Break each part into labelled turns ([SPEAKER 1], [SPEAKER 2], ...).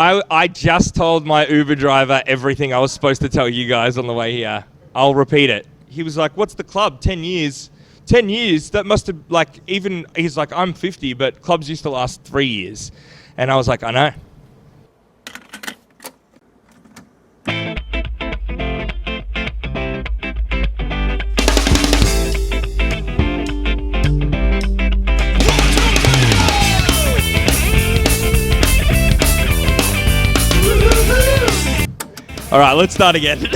[SPEAKER 1] I just told my Uber driver everything I was supposed to tell you guys on the way here. I'll repeat it. He was like, what's the club? 10 years? 10 years? That must have, like, even, he's like, I'm 50, but clubs used to last 3 years. And I was like, I know. All right, let's start again.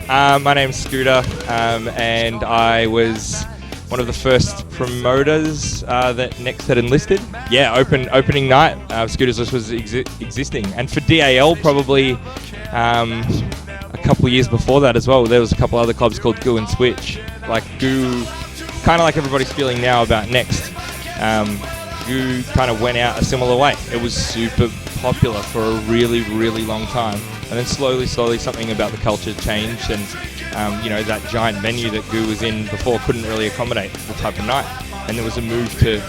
[SPEAKER 1] My name's Scooter, and I was one of the first promoters that Next had enlisted. Yeah, opening night, Scooter's List was existing. And for DAL, probably a couple of years before that as well, there was a couple other clubs called Goo and Switch. Like Goo, kind of like everybody's feeling now about Next. Goo kind of went out a similar way. It was super popular for a really, really long time. And then slowly, something about the culture changed, and that giant venue that Goo was in before couldn't really accommodate the type of night. And there was a move to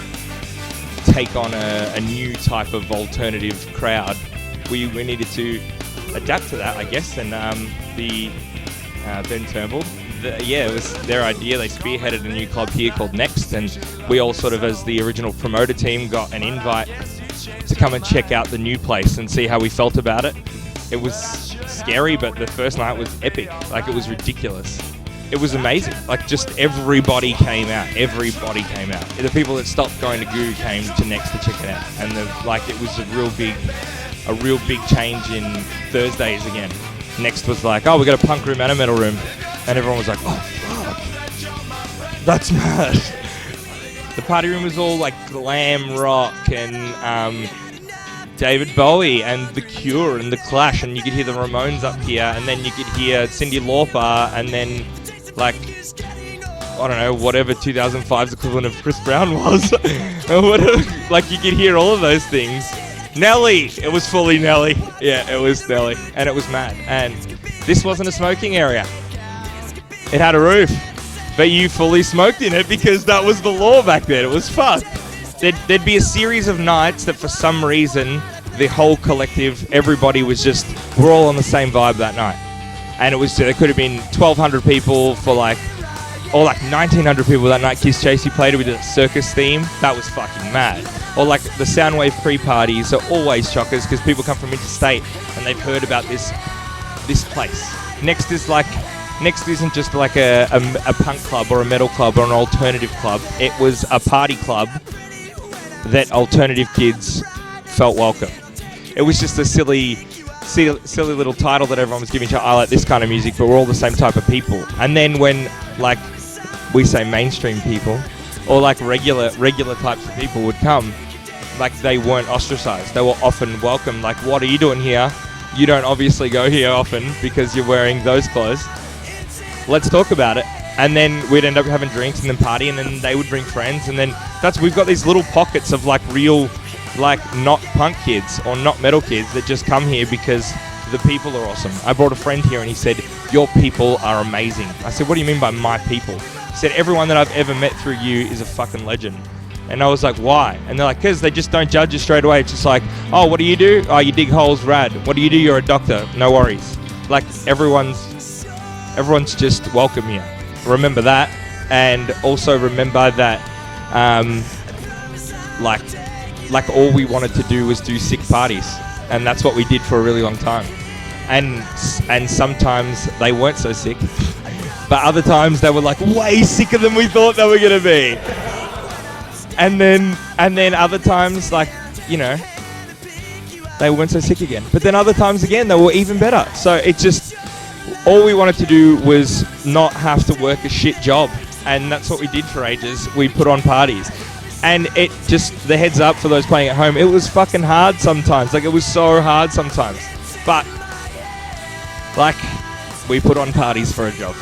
[SPEAKER 1] take on a new type of alternative crowd. We needed to adapt to that, I guess. And Ben Turnbull, it was their idea. They spearheaded a new club here called Next, and we all sort of, as the original promoter team, got an invite to come and check out the new place and see how we felt about it. It was scary, but the first night was epic. Like, it was ridiculous. It was amazing. Like, just everybody came out. Everybody came out. The people that stopped going to Goo came to Next to check it out. And it was a real big change in Thursdays again. Next was like, oh, we got a punk room and a metal room. And everyone was like, oh, fuck. That's mad. The party room was all like glam rock and David Bowie and The Cure and The Clash, and you could hear the Ramones up here, and then you could hear Cyndi Lauper, and then, like, I don't know, whatever 2005's equivalent of Chris Brown was. Or whatever. Like, you could hear all of those things. Nelly! It was fully Nelly. Yeah, it was Nelly. And it was mad. And this wasn't a smoking area. It had a roof. But you fully smoked in it because that was the law back then. It was fucked. There'd be a series of nights that for some reason the whole collective, everybody was just, we're all on the same vibe that night. And there could have been 1,200 people or 1,900 people that night. Kiss Chasey played it with a circus theme. That was fucking mad. Or like the Soundwave pre-parties are always shockers because people come from interstate and they've heard about this place. Next isn't just like a punk club or a metal club or an alternative club. It was a party club that alternative kids felt welcome. It was just a silly little title that everyone was giving to, I like this kind of music, but we're all the same type of people. And then when, like, we say mainstream people, or like regular types of people would come, like, they weren't ostracized. They were often welcome. Like, what are you doing here? You don't obviously go here often because you're wearing those clothes. Let's talk about it. And then we'd end up having drinks and then party, and then they would bring friends, and then we've got these little pockets of like real, like, not punk kids or not metal kids that just come here because the people are awesome. I brought a friend here and he said, your people are amazing. I said, what do you mean by my people? He said, everyone that I've ever met through you is a fucking legend. And I was like, why? And they're like, because they just don't judge you straight away. It's just like, oh, what do you do? Oh, you dig holes, rad. What do you do? You're a doctor. No worries. Like, everyone's just welcome here. Remember that, and also remember that, like all we wanted to do was do sick parties, and that's what we did for a really long time. And sometimes they weren't so sick, but other times they were like way sicker than we thought they were gonna be. And then other times, like, they weren't so sick again. But then other times again, they were even better. So it just, all we wanted to do was not have to work a shit job. And that's what we did for ages. We put on parties. And it just, the heads up for those playing at home, it was fucking hard sometimes. Like, it was so hard sometimes. But, like, we put on parties for a job.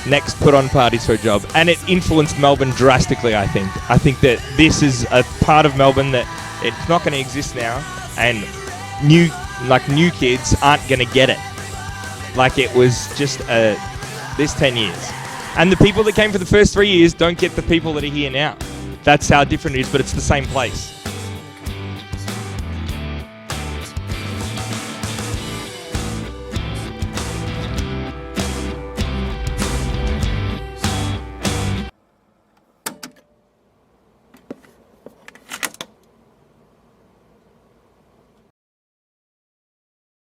[SPEAKER 1] Next put on parties for a job. And it influenced Melbourne drastically, I think. I think that this is a part of Melbourne that it's not going to exist now. And new kids aren't going to get it. Like, it was just this 10 years. And the people that came for the first 3 years don't get the people that are here now. That's how different it is, but it's the same place.